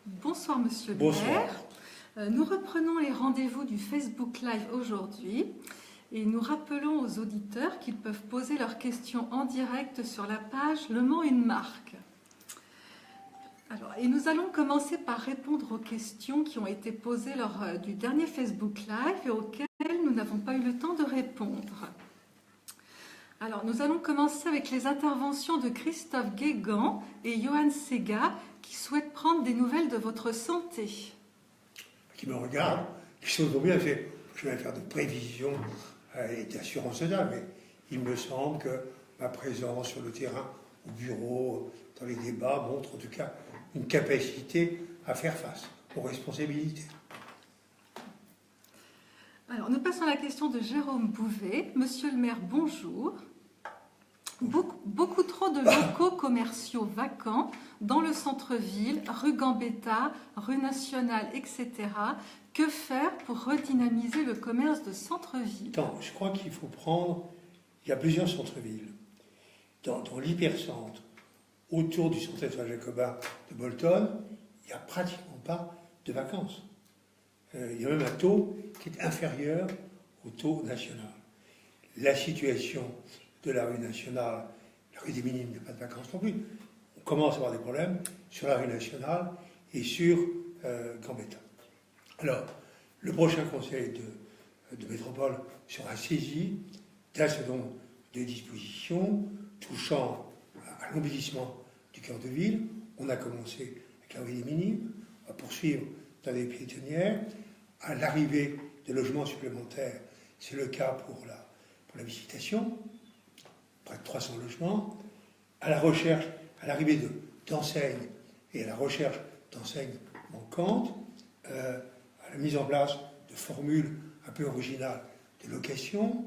Bonsoir Monsieur le Bonsoir. maire. Nous reprenons les rendez-vous du Facebook Live aujourd'hui et nous rappelons aux auditeurs qu'ils peuvent poser leurs questions en direct sur la page Le Mans une marque. Et nous allons commencer par répondre aux questions qui ont été posées lors du dernier Facebook Live et auxquelles nous n'avons pas eu le temps de répondre. Alors, nous allons commencer avec les interventions de Christophe Guégan et Johan Sega qui souhaitent prendre des nouvelles de votre santé. Qui me regardent, qui sont tombés, je vais faire de prévisions et d'assurance totale, mais il me semble que ma présence sur le terrain, au bureau, dans les débats, montre en tout cas une capacité à faire face aux responsabilités. Alors, nous passons à la question de Jérôme Bouvet. Monsieur le maire, bonjour. Beaucoup trop de locaux commerciaux vacants dans le centre-ville, rue Gambetta, rue Nationale, etc. Que faire pour redynamiser le commerce de centre-ville? Je crois qu'il faut prendre... Il y a plusieurs centres-villes. Dans l'hypercentre, autour du centre Saint-Jacobin de Bolton, il n'y a pratiquement pas de vacances. Il y a même un taux qui est inférieur au taux national. La situation de la rue nationale, la rue des Minimes, il n'y a pas de vacances non plus. On commence à avoir des problèmes sur la rue nationale et sur Gambetta. Alors, le prochain conseil de métropole sera saisi d'un certain nombre de dispositions touchant à l'embellissement du cœur de ville. On a commencé avec la rue des Minimes, on va poursuivre dans les piétonnières. À l'arrivée de logements supplémentaires, c'est le cas pour la Visitation, près de 300 logements. À la recherche, à l'arrivée d'enseignes et à la recherche d'enseignes manquantes, à la mise en place de formules un peu originales de location,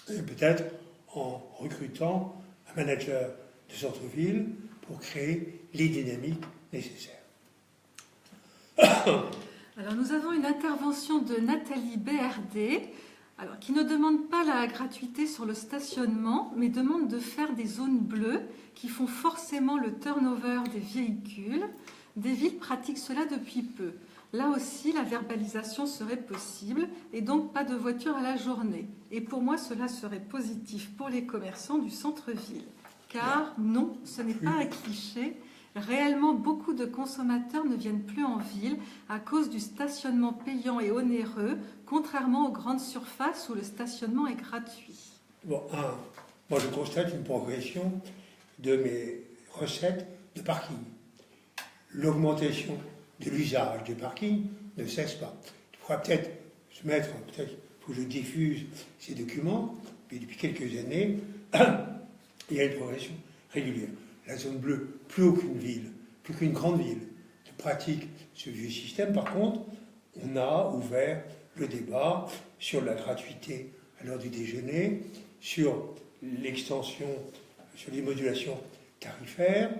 et peut-être en recrutant un manager de centre-ville pour créer les dynamiques nécessaires. Alors, nous avons une intervention de Nathalie BRD, qui ne demande pas la gratuité sur le stationnement, mais demande de faire des zones bleues qui font forcément le turnover des véhicules. Des villes pratiquent cela depuis peu. Là aussi, la verbalisation serait possible et donc pas de voiture à la journée. Et pour moi, cela serait positif pour les commerçants du centre-ville. Car non, ce n'est pas un cliché. Réellement, beaucoup de consommateurs ne viennent plus en ville à cause du stationnement payant et onéreux, contrairement aux grandes surfaces où le stationnement est gratuit. Moi je constate une progression de mes recettes de parking. L'augmentation de l'usage des parkings ne cesse pas. Il faudra peut-être se mettre, peut-être faut que je diffuse ces documents, mais depuis quelques années, il y a une progression régulière. La zone bleue, plus aucune ville, plus qu'une grande ville ne pratique ce vieux système. Par contre, on a ouvert le débat sur la gratuité à l'heure du déjeuner, sur l'extension, sur les modulations tarifaires.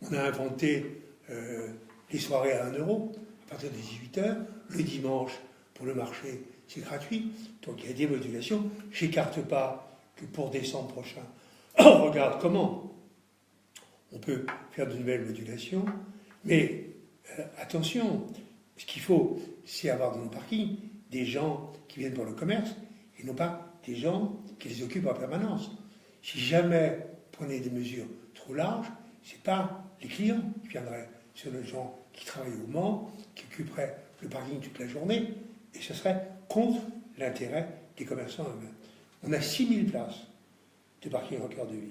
On a inventé les soirées à 1 euro à partir de 18h. Le dimanche, pour le marché, c'est gratuit. Donc il y a des modulations. Je n'écarte pas que pour décembre prochain, on regarde comment on peut faire de nouvelles modulations, mais attention, ce qu'il faut, c'est avoir dans nos parkings des gens qui viennent pour le commerce et non pas des gens qui les occupent en permanence. Si jamais vous prenez des mesures trop larges, ce n'est pas les clients qui viendraient, c'est les gens qui travaillent au Mans, qui occuperaient le parking toute la journée, et ce serait contre l'intérêt des commerçants eux-mêmes. On a 6000 places de parking en cœur de ville,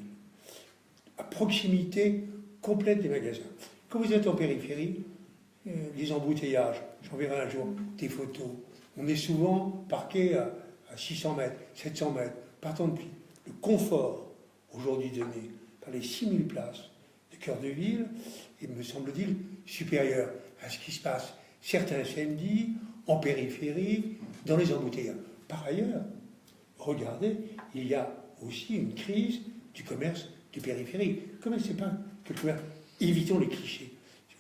à proximité complète des magasins. Quand vous êtes en périphérie, les embouteillages, j'enverrai un jour des photos, on est souvent parqué à 600 mètres, 700 mètres, partant de pli. Le confort aujourd'hui donné par les 6000 places de cœur de ville est, me semble-t-il, supérieur à ce qui se passe certains samedis en périphérie, dans les embouteillages. Par ailleurs, regardez, il y a aussi une crise du commerce de périphérie. Comme c'est pas que le commerce, évitons les clichés.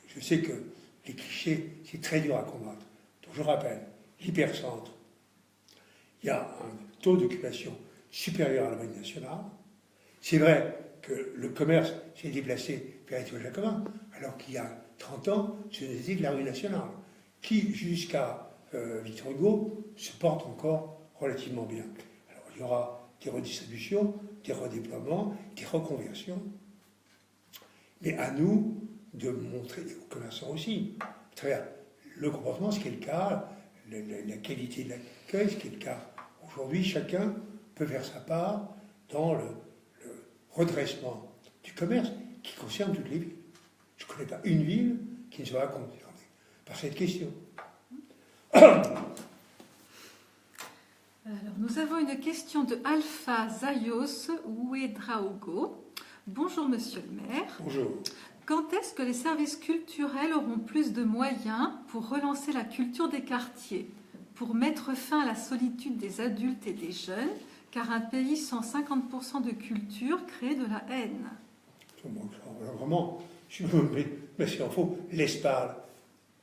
Je sais que les clichés, c'est très dur à combattre. Donc je rappelle, l'hypercentre, il y a un taux d'occupation supérieur à la moyenne nationale. C'est vrai que le commerce s'est déplacé vers Étoile Jacobin, alors qu'il y a 30 ans, ce n'était que la rue nationale, qui, jusqu'à Victor Hugo, se porte encore relativement bien. Alors, il y aura des redistributions, des redéploiements, des reconversions, mais à nous de montrer, aux commerçants aussi, à travers le comportement, ce qui est le cas, la qualité de l'accueil, ce qui est le cas. Aujourd'hui, chacun peut faire sa part dans le redressement du commerce qui concerne toutes les villes. Je ne connais pas une ville qui ne sera concernée par cette question. Alors, nous avons une question de Alpha Zayos Ouedraogo. Bonjour, monsieur le maire. Bonjour. Quand est-ce que les services culturels auront plus de moyens pour relancer la culture des quartiers, pour mettre fin à la solitude des adultes et des jeunes, car un pays sans 50% de culture crée de la haine? Vraiment, mais c'est en faux. L'ESPAL,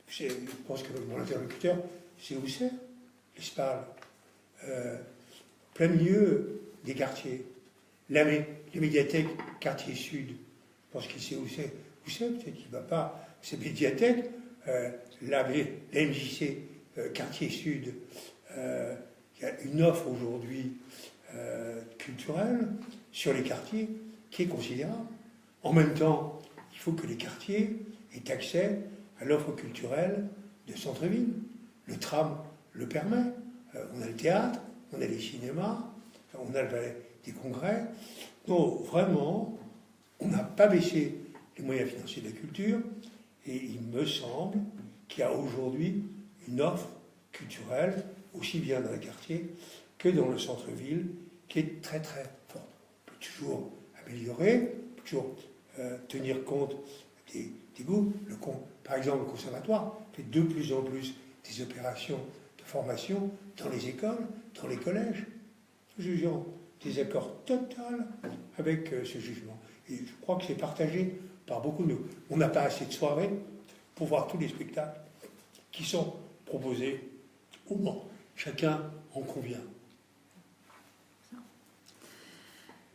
je pense que mon interlocuteur, c'est où c'est l'ESPAL, plein milieu des quartiers. Les médiathèques, quartier sud, je pense qu'il sait où c'est. Vous savez, peut-être qu'il ne va pas. Ces médiathèques, la MJC, quartier sud, il y a une offre aujourd'hui culturelle sur les quartiers qui est considérable. En même temps, il faut que les quartiers aient accès à l'offre culturelle de centre-ville. Le tram le permet. On a le théâtre, on a les cinémas, on a le palais des congrès. Donc vraiment, on n'a pas baissé les moyens financiers de la culture, et il me semble qu'il y a aujourd'hui une offre culturelle, aussi bien dans les quartiers que dans le centre-ville, qui est très très forte. On peut toujours améliorer, on peut toujours tenir compte des goûts. Par exemple, le conservatoire fait de plus en plus des opérations de formation dans les écoles, dans les collèges. Nous jugeons des accords total avec ce jugement. Et je crois que c'est partagé par beaucoup de nous. On n'a pas assez de soirées pour voir tous les spectacles qui sont proposés au Mans. Chacun en convient.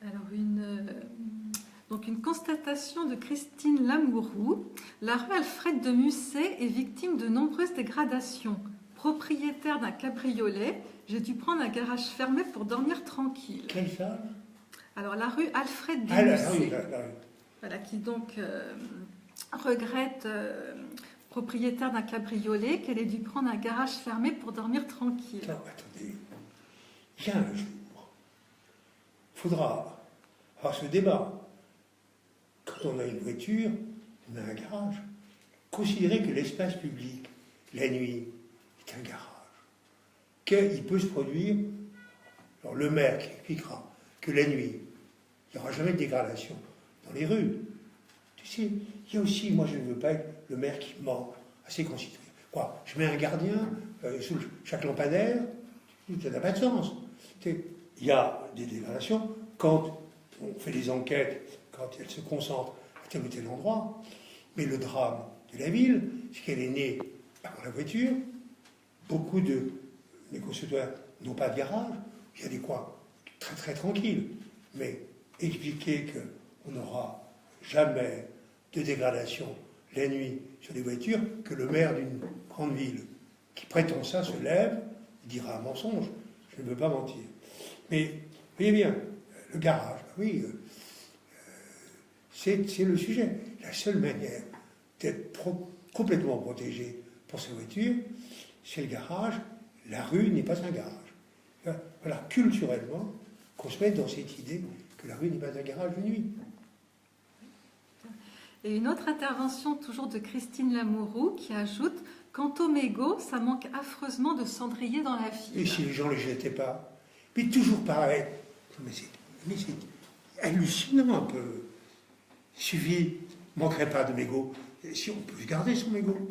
Alors, une constatation de Christine Lamourou. La rue Alfred de Musset est victime de nombreuses dégradations. Propriétaire d'un cabriolet, j'ai dû prendre un garage fermé pour dormir tranquille. Quelle salle? Alors, la rue Alfred de Oui. Musset. Voilà, qui donc regrette, propriétaire d'un cabriolet, qu'elle ait dû prendre un garage fermé pour dormir tranquille. Non, attendez. Il y a un jour, il faudra avoir ce débat. Quand on a une voiture, on a un garage. Considérez que l'espace public, la nuit, est un garage. Qu'il peut se produire, alors le maire qui expliquera que la nuit, il n'y aura jamais de dégradation dans les rues. Tu sais, il y a aussi, moi je ne veux pas être le maire qui ment à ses concitoyens. Quoi, je mets un gardien sous chaque lampadaire, ça n'a pas de sens. Tu sais, il y a des dégradations quand on fait des enquêtes, quand elles se concentrent à tel ou tel endroit. Mais le drame de la ville, c'est qu'elle est née par la voiture. Beaucoup de mes concitoyens n'ont pas de garage. Il y a des coins très très tranquilles. Mais expliquer qu'on n'aura jamais de dégradation la nuit sur les voitures, que le maire d'une grande ville qui prétend ça se lève, il dira un mensonge. Je ne veux pas mentir. Mais voyez bien, le garage, oui, c'est le sujet. La seule manière d'être complètement protégé pour sa voiture, c'est le garage. La rue n'est pas un garage. Voilà, culturellement, qu'on se mette dans cette idée que la rue n'est pas un garage de nuit. Et une autre intervention, toujours de Christine Lamourou, qui ajoute « Quant aux mégots, ça manque affreusement de cendriers dans la ville. » Et si les gens ne les jetaient pas? Mais toujours pareil. Mais c'est hallucinant un peu. Il suffit, il ne manquerait pas de mégots. Si on peut garder son mégot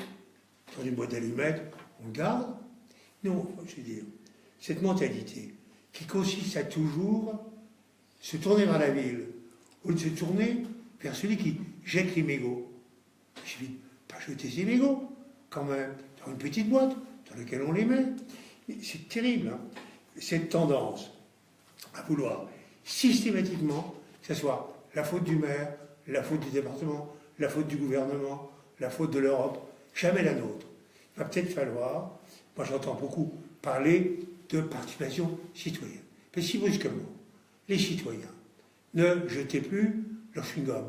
dans une boîte d'allumettes, on le garde. Non, je veux dire, cette mentalité qui consiste à toujours se tourner vers la ville, au lieu de se tourner vers celui qui jette les mégots. Il suffit de pas jeter ses mégots, quand même, dans une petite boîte dans laquelle on les met. C'est terrible, hein, cette tendance à vouloir systématiquement que ce soit la faute du maire, la faute du département, la faute du gouvernement, la faute de l'Europe, jamais la nôtre. Il va peut-être falloir, moi j'entends beaucoup parler de participation citoyenne. Mais si brusquement, les citoyens ne jetaient plus leur chewing-gum,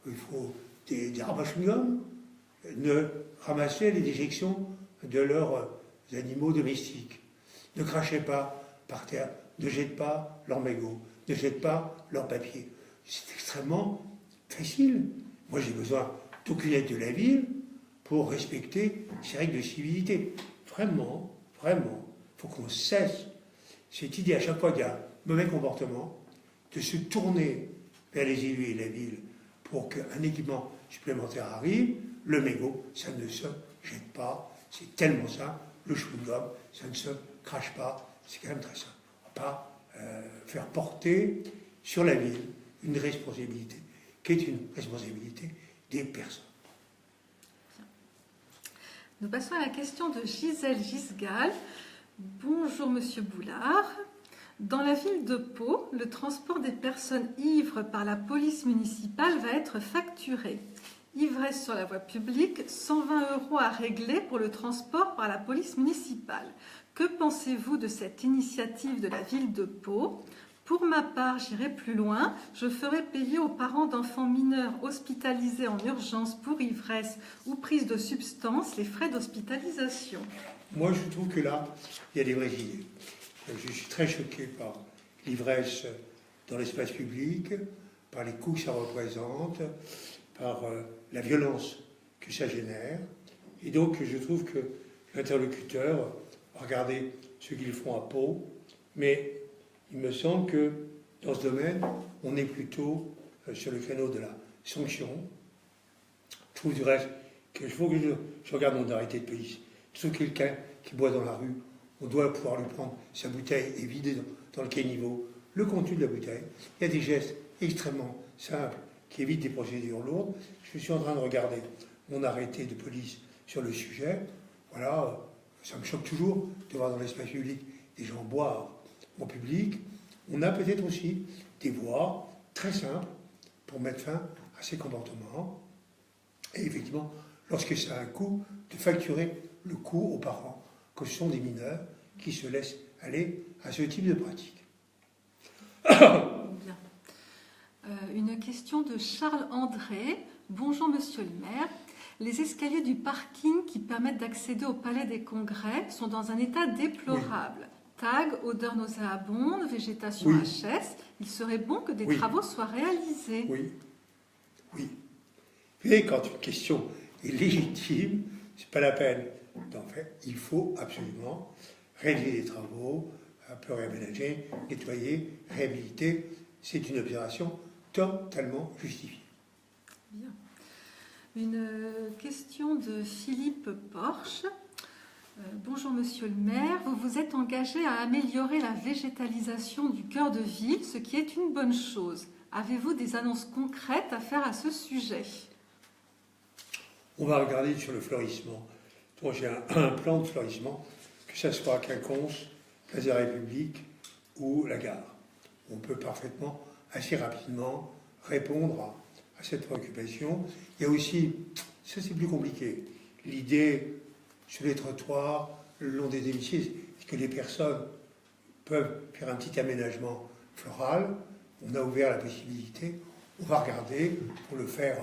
il faut des rames à chewing-gum, ne ramassaient les déjections de leurs animaux domestiques, ne crachaient pas par terre, ne jettent pas leurs mégots, ne jettent pas leurs papiers. C'est extrêmement facile. Moi j'ai besoin d'aucune aide de la ville pour respecter ces règles de civilité. Vraiment, vraiment, il faut qu'on cesse cette idée à chaque fois qu'il y a un mauvais comportement, de se tourner vers les élus et la ville pour qu'un équipement supplémentaire arrive. Le mégot, ça ne se jette pas, c'est tellement simple. Le chewing-gum, ça ne se crache pas, c'est quand même très simple. On ne va pas faire porter sur la ville une responsabilité qui est une responsabilité des personnes. Nous passons à la question de Gisèle Gisgal. Bonjour Monsieur Boulard. Dans la ville de Pau, le transport des personnes ivres par la police municipale va être facturé. Ivresse sur la voie publique, 120 € à régler pour le transport par la police municipale. Que pensez-vous de cette initiative de la ville de Pau ? Pour ma part, j'irai plus loin. Je ferai payer aux parents d'enfants mineurs hospitalisés en urgence pour ivresse ou prise de substances les frais d'hospitalisation. Moi, je trouve que là, il y a des vraies idées. Je suis très choqué par l'ivresse dans l'espace public, par les coûts que ça représente, par la violence que ça génère. Et donc, je trouve que l'interlocuteur va regarder ce qu'ils font à Pau, mais il me semble que dans ce domaine, on est plutôt sur le créneau de la sanction. Je trouve du reste qu'il faut que je regarde mon arrêté de police. Tout quelqu'un qui boit dans la rue, on doit pouvoir lui prendre sa bouteille et vider dans le caniveau le contenu de la bouteille. Il y a des gestes extrêmement simples qui évitent des procédures lourdes. Je suis en train de regarder mon arrêté de police sur le sujet. Voilà, ça me choque toujours de voir dans l'espace public des gens boire en public. On a peut-être aussi des voies très simples pour mettre fin à ces comportements. Et effectivement, lorsque ça a un coût, de facturer le coût aux parents, que ce sont des mineurs qui se laissent aller à ce type de pratique. Bien. Une question de Charles André. Bonjour Monsieur le maire. Les escaliers du parking qui permettent d'accéder au palais des congrès sont dans un état déplorable. Oui. Tag, odeur nauséabonde, végétation HS. Il serait bon que des travaux soient réalisés. Oui. Oui. Et quand une question est légitime, c'est pas la peine d'en faire. Il faut absolument réaliser des travaux, un peu réaménager, nettoyer, réhabiliter. C'est une opération totalement justifiée. Bien. Une question de Philippe Porche. Bonjour Monsieur le maire, vous vous êtes engagé à améliorer la végétalisation du cœur de ville, ce qui est une bonne chose. Avez-vous des annonces concrètes à faire à ce sujet ? On va regarder sur le fleurissement. Donc j'ai un plan de fleurissement, que ce soit à Quinconce, Place de la République ou la gare. On peut parfaitement, assez rapidement, répondre à cette préoccupation. Il y a aussi, ça c'est plus compliqué, l'idée sur les trottoirs, le long des éviers, c'est que les personnes peuvent faire un petit aménagement floral. On a ouvert la possibilité, on va regarder pour le faire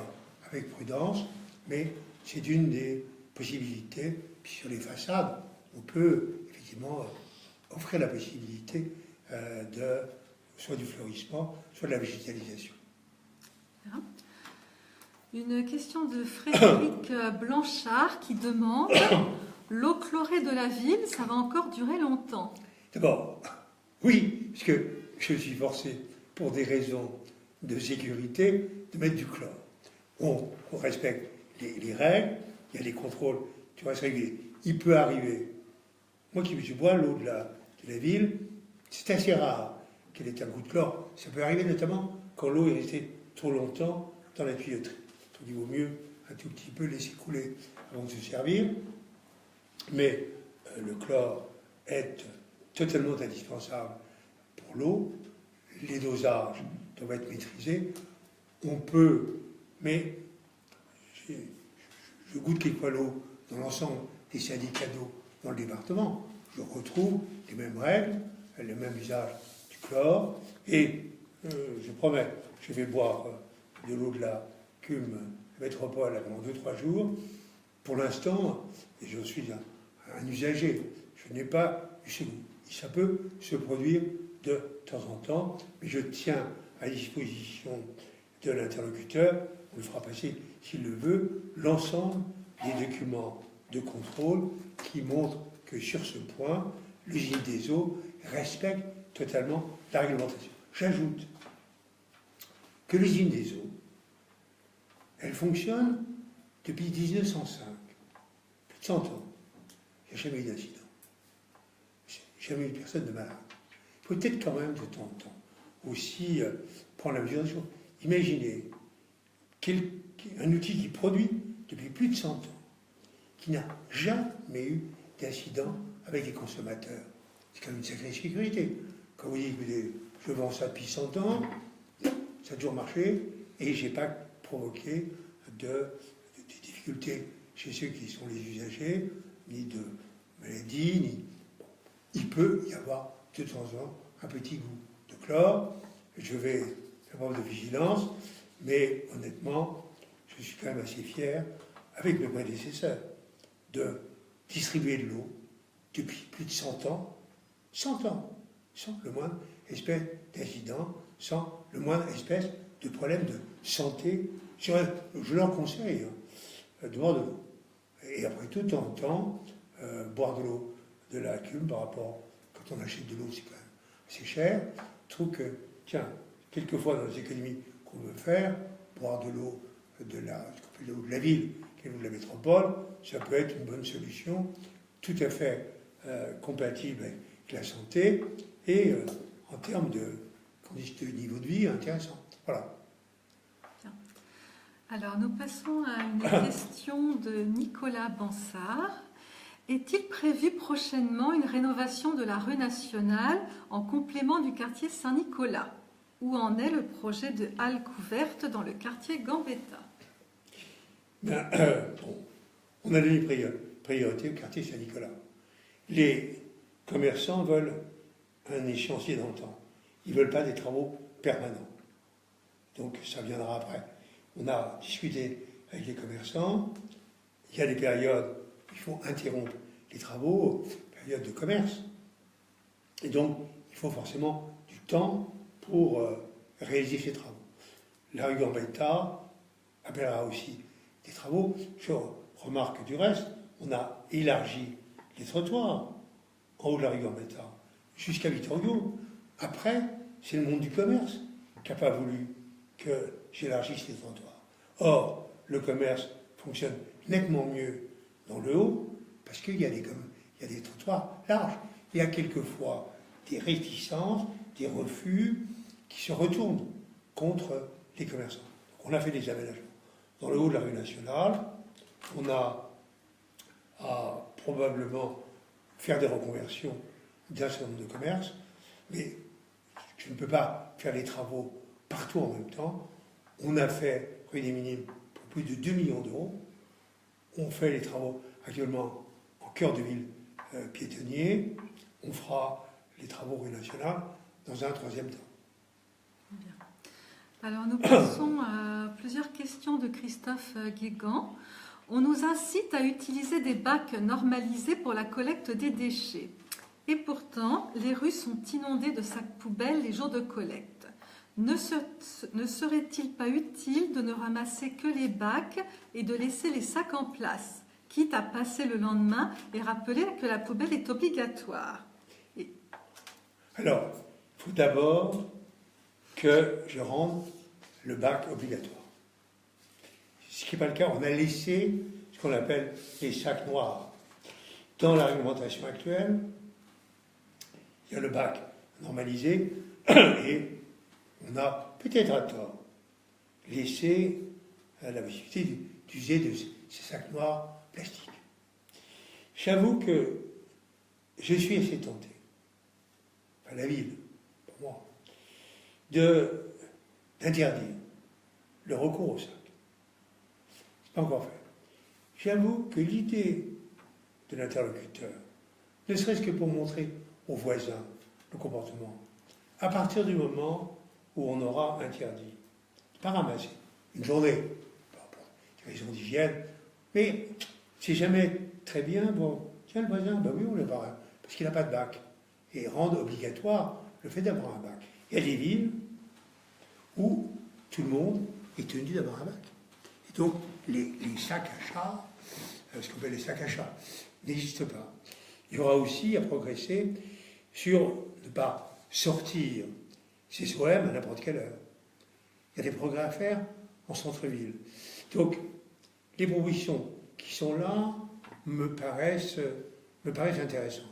avec prudence, mais c'est une des possibilités. Puis sur les façades, on peut effectivement offrir la possibilité de soit du fleurissement, soit de la végétalisation. Une question de Frédéric Blanchard qui demande l'eau chlorée de la ville, ça va encore durer longtemps? D'abord, oui, parce que je suis forcé, pour des raisons de sécurité, de mettre du chlore. On respecte les règles, il y a des contrôles, tu restes régulier. Il peut arriver, moi qui bois l'eau de la ville, c'est assez rare qu'elle ait un goût de chlore. Ça peut arriver notamment quand l'eau est restée trop longtemps dans la tuyauterie. Donc il vaut mieux un tout petit peu laisser couler avant de se servir. Mais le chlore est totalement indispensable pour l'eau. Les dosages doivent être maîtrisés. On peut, mais je je goûte quelquefois l'eau dans l'ensemble des syndicats d'eau dans le département, je retrouve les mêmes règles, le même usage du chlore, et je promets, je vais boire de l'eau de la cume métropole pendant 2-3 jours. Pour l'instant, je suis un usager, je n'ai pas eu ce goût. Ça peut se produire de temps en temps, mais je tiens à disposition de l'interlocuteur, on le fera passer s'il le veut, l'ensemble des documents de contrôle qui montrent que sur ce point, l'usine des eaux respecte totalement la réglementation. J'ajoute que l'usine des eaux, elle fonctionne depuis 1905, plus de 100 ans. Il n'y a jamais eu d'incident. Jamais eu personne de malade. Il faut peut-être quand même de temps en temps aussi prendre la mesure des choses. Imaginez un outil qui produit depuis plus de 100 ans, qui n'a jamais eu d'incident avec les consommateurs. C'est quand même une sacrée sécurité. Quand vous dites, je vends ça depuis 100 ans, ça a toujours marché, et je n'ai pas provoqué de difficultés chez ceux qui sont les usagers, ni de maladies, ni... Il peut y avoir de temps en temps un petit goût de chlore. Je vais faire preuve de vigilance, mais honnêtement, je suis quand même assez fier, avec mes prédécesseurs, de distribuer de l'eau depuis plus de 100 ans, sans le moindre espèce d'incident, sans le moindre espèce de problème de santé. Je leur conseille de boire de l'eau. Et après tout, de temps en temps, boire de l'eau de la cume par rapport, quand on achète de l'eau, c'est quand même assez cher. Je trouve que, tiens, quelquefois dans les économies qu'on veut faire, boire de l'eau de la ville, qui est l'eau de la métropole, ça peut être une bonne solution, tout à fait compatible avec la santé et en termes de niveau de vie intéressant. Voilà. Alors, nous passons à une question de Nicolas Bansard. Est-il prévu prochainement une rénovation de la rue nationale en complément du quartier Saint-Nicolas? Où en est le projet de halle couverte dans le quartier Gambetta? On a donné priorité au quartier Saint-Nicolas. Les commerçants veulent un échéancier dans le temps. Ils ne veulent pas des travaux permanents. Donc ça viendra après. On a discuté avec les commerçants. Il y a des périodes où il faut interrompre les travaux, période de commerce. Et donc, il faut forcément du temps pour réaliser ces travaux. La rue Gambetta appellera aussi des travaux. Je remarque du reste, on a élargi les trottoirs en haut de la rue Gambetta jusqu'à Vittorio. Après, c'est le monde du commerce qui n'a pas voulu que j'élargisse les trottoirs. Or, le commerce fonctionne nettement mieux dans le haut parce qu'il y a des trottoirs larges. Il y a quelquefois des réticences, des refus qui se retournent contre les commerçants. Donc on a fait des aménagements. Dans le haut de la rue nationale, on a à probablement faire des reconversions d'un certain nombre de commerces, mais je ne peux pas faire les travaux partout en même temps. On a fait rue des Minimes pour plus de 2 millions d'euros. On fait les travaux actuellement en cœur de ville piétonnier. On fera les travaux rue nationale dans un troisième temps. Bien. Alors nous passons à plusieurs questions de Christophe Guégan. On nous incite à utiliser des bacs normalisés pour la collecte des déchets. Et pourtant, les rues sont inondées de sacs poubelles les jours de collecte. Ne serait-il pas utile de ne ramasser que les bacs et de laisser les sacs en place, quitte à passer le lendemain et rappeler que la poubelle est obligatoire? Alors, il faut d'abord que je rende le bac obligatoire. Ce qui n'est pas le cas, on a laissé ce qu'on appelle les sacs noirs. Dans la réglementation actuelle, il y a le bac normalisé et on a peut-être à tort laissé la possibilité d'user de ces sacs noirs plastiques. J'avoue que je suis assez tenté, enfin la ville, pour moi, d'interdire le recours au sac. Ce n'est pas encore fait. J'avoue que l'idée de l'interlocuteur, ne serait-ce que pour montrer aux voisins le comportement, à partir du moment où on aura interdit, pas ramasser une journée, pour des raisons d'hygiène, mais c'est jamais très bien, bon, tiens le voisin, ben oui, on le verra, parce qu'il n'a pas de bac, et rendre obligatoire le fait d'avoir un bac. Il y a des villes où tout le monde est tenu d'avoir un bac. Et donc, les sacs à chat, ce qu'on appelle les sacs à chat, n'existent pas. Il y aura aussi à progresser sur ne pas sortir ses SOM à n'importe quelle heure. Il y a des progrès à faire en centre-ville. Donc, les propositions qui sont là me paraissent intéressantes.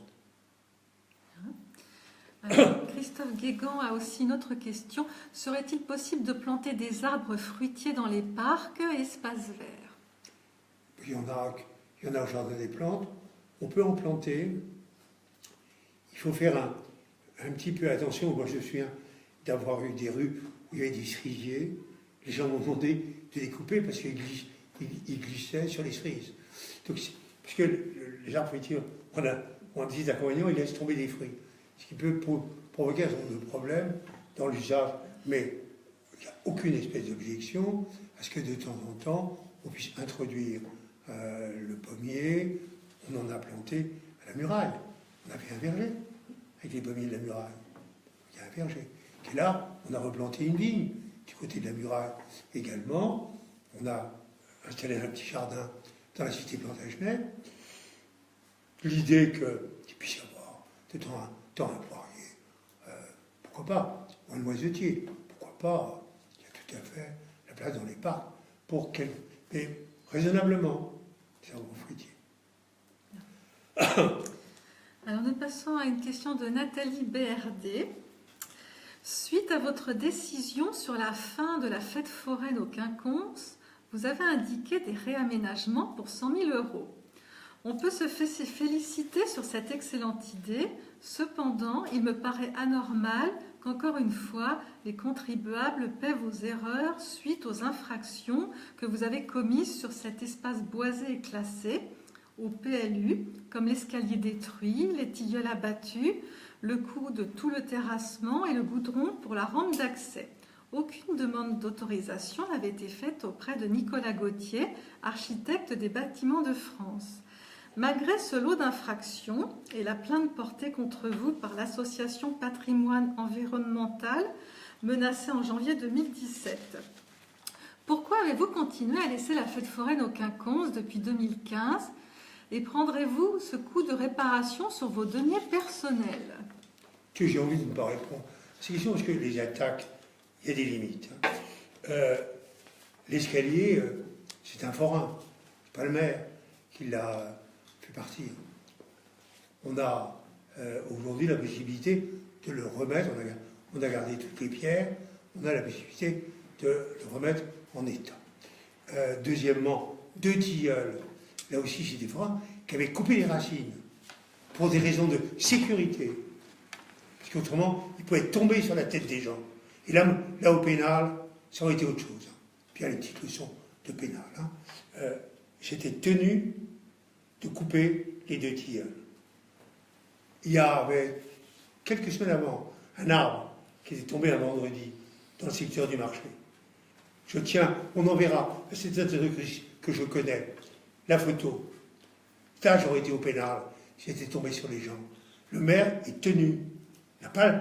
Alors, Christophe Guégan a aussi une autre question. Serait-il possible de planter des arbres fruitiers dans les parcs et espaces verts? Il y en a au Jardin des Plantes. On peut en planter. Il faut faire un petit peu attention. Moi, je me souviens d'avoir eu des rues où il y avait des cerisiers. Les gens m'ont demandé de les couper parce qu'ils glissaient sur les cerises. Donc, parce que les arbres fruitiers, on a des inconvénients, ils laissent tomber des fruits. Ce qui peut provoquer un certain nombre de problèmes dans l'usage. Mais il n'y a aucune espèce d'objection à ce que de temps en temps, on puisse introduire le pommier. On en a planté à la muraille. On a fait un verger avec les pommiers de la muraille. Il y a un verger. Et là, on a replanté une vigne du côté de la muraille. Également, on a installé un petit jardin dans la cité Plantagenet. L'idée qu'il puisse y avoir de temps en temps un poirier, pourquoi pas, ou un noisetier, pourquoi pas, il y a tout à fait la place dans les parcs pour mais raisonnablement, des arbres fruitiers. Alors nous passons à une question de Nathalie BRD. Suite à votre décision sur la fin de la fête foraine au Quinconce, vous avez indiqué des réaménagements pour 100 000 €. On peut se féliciter sur cette excellente idée. Cependant, il me paraît anormal qu'encore une fois, les contribuables paient vos erreurs suite aux infractions que vous avez commises sur cet espace boisé et classé au PLU, comme l'escalier détruit, les tilleuls abattus, le coût de tout le terrassement et le goudron pour la rampe d'accès. Aucune demande d'autorisation n'avait été faite auprès de Nicolas Gauthier, architecte des Bâtiments de France. Malgré ce lot d'infractions et la plainte portée contre vous par l'association Patrimoine Environnemental, menacée en janvier 2017, pourquoi avez-vous continué à laisser la fête foraine au Quinconce depuis 2015 et prendrez-vous ce coût de réparation sur vos deniers personnels? J'ai envie de ne pas répondre à ces questions parce que les attaques, il y a des limites. L'escalier, c'est un forain, c'est pas le maire qui l'a fait partir. On a aujourd'hui la possibilité de le remettre, on a gardé toutes les pierres, on a la possibilité de le remettre en état. Deuxièmement, 2 tilleuls, là aussi c'est des forains qui avaient coupé les racines pour des raisons de sécurité. Parce qu'autrement, ils pouvaient tomber sur la tête des gens. Et là au pénal, ça aurait été autre chose. Puis il y a les petites leçons de pénal. J'étais tenu de couper les 2 tilleuls. Il y avait, quelques semaines avant, un arbre qui était tombé un vendredi dans le secteur du marché. Je tiens, on en verra, c'est un truc que je connais, la photo. Là, j'aurais été au pénal, j'étais tombé sur les gens. Le maire est tenu, n'a pas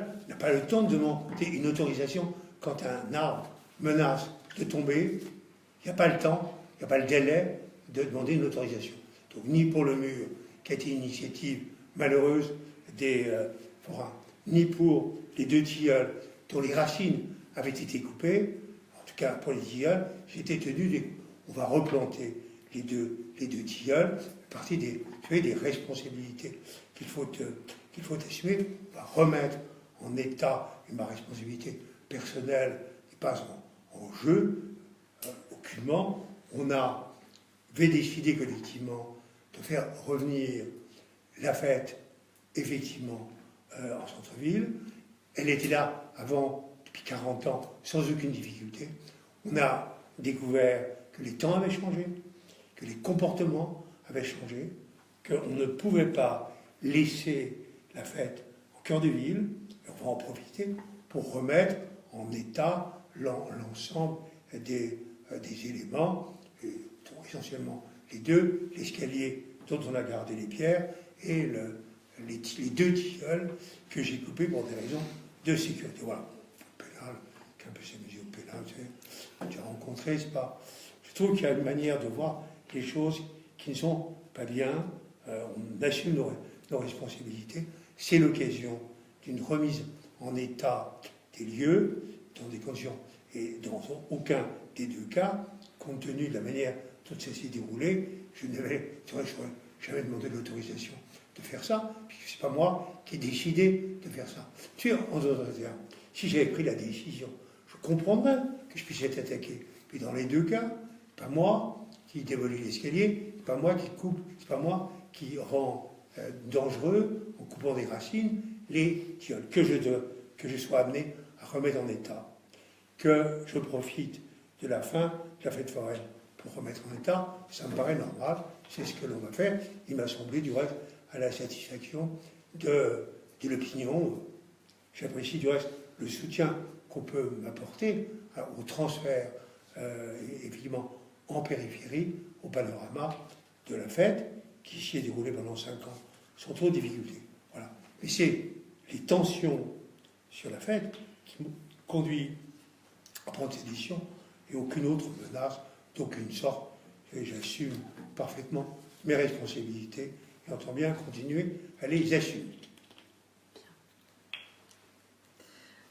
le temps de demander une autorisation quand un arbre menace de tomber. Il n'y a pas le temps, il n'y a pas le délai de demander une autorisation. Donc, ni pour le mur, qui a été une initiative malheureuse des forains, ni pour les 2 tilleuls dont les racines avaient été coupées. En tout cas, pour les tilleuls, j'étais tenu on va replanter les deux tilleuls, partie des responsabilités qu'il faut assumer. On va remettre en état, et ma responsabilité personnelle n'est pas en jeu, aucunement. On avait décidé collectivement de faire revenir la fête, effectivement, en centre-ville. Elle était là avant, depuis 40 ans, sans aucune difficulté. On a découvert que les temps avaient changé, que les comportements avaient changé, qu'on ne pouvait pas laisser la fête au cœur de ville, et on va en profiter pour remettre en état l'ensemble des éléments, essentiellement les deux, l'escalier dont on a gardé les pierres et les deux tilleuls que j'ai coupés pour des raisons de sécurité. Voilà. Pénal, qu'un peu ces mesures pénales, tu as rencontré, c'est pas. Je trouve qu'il y a une manière de voir les choses qui ne sont pas bien. On assume nos responsabilités. C'est l'occasion d'une remise en état des lieux dans des conditions, et dans aucun des deux cas, compte tenu de la manière dont ça s'est déroulé, je n'aurais jamais demandé l'autorisation de faire ça, puisque ce n'est pas moi qui ai décidé de faire ça. Tu sais, en d'autres termes, si j'avais pris la décision, je comprendrais que je puisse être attaqué. Puis dans les deux cas, pas moi qui démolit l'escalier, c'est pas moi qui coupe, c'est pas moi qui rend dangereux, en coupant des racines, les tilleuls, que je sois amené à remettre en état, que je profite de la fin de la fête foraine pour remettre en état, ça me paraît normal, c'est ce que l'on va faire. Il m'a semblé du reste à la satisfaction de l'opinion. J'apprécie du reste le soutien qu'on peut m'apporter au transfert, évidemment, en périphérie, au panorama de la fête, qui s'y est déroulée pendant 5 ans, sans trop de difficultés. Voilà. Mais c'est les tensions sur la fête qui m'ont conduit à prendre cette décision et aucune autre menace d'aucune sorte. Et j'assume parfaitement mes responsabilités et entends bien continuer à les assumer.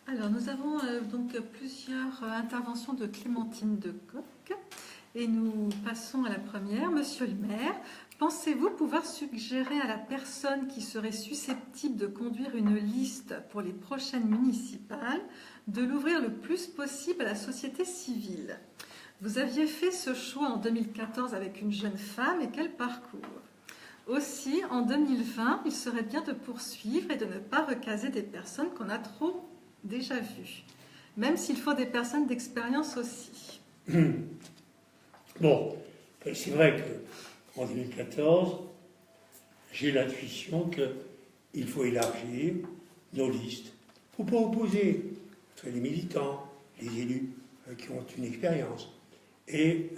Alors, nous avons donc plusieurs interventions de Clémentine de Coq et nous passons à la première. Monsieur le maire, pensez-vous pouvoir suggérer à la personne qui serait susceptible de conduire une liste pour les prochaines municipales de l'ouvrir le plus possible à la société civile? Vous aviez fait ce choix en 2014 avec une jeune femme et quel parcours! Aussi, en 2020, il serait bien de poursuivre et de ne pas recaser des personnes qu'on a trop déjà vues, même s'il faut des personnes d'expérience aussi. Bon, c'est vrai qu'en 2014, j'ai l'intuition qu'il faut élargir nos listes. Il ne faut pas opposer entre les militants, les élus qui ont une expérience et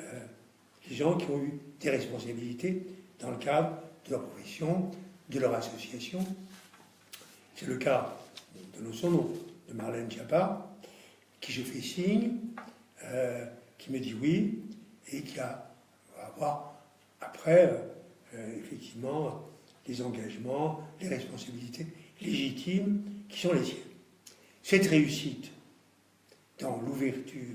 les gens qui ont eu des responsabilités dans le cadre de leur profession, de leur association. C'est le cas, de son nom, de Marlène Schiappa, qui je fais signe, qui me dit oui, et qui va avoir après, effectivement, les engagements, les responsabilités légitimes qui sont les siennes. Cette réussite dans l'ouverture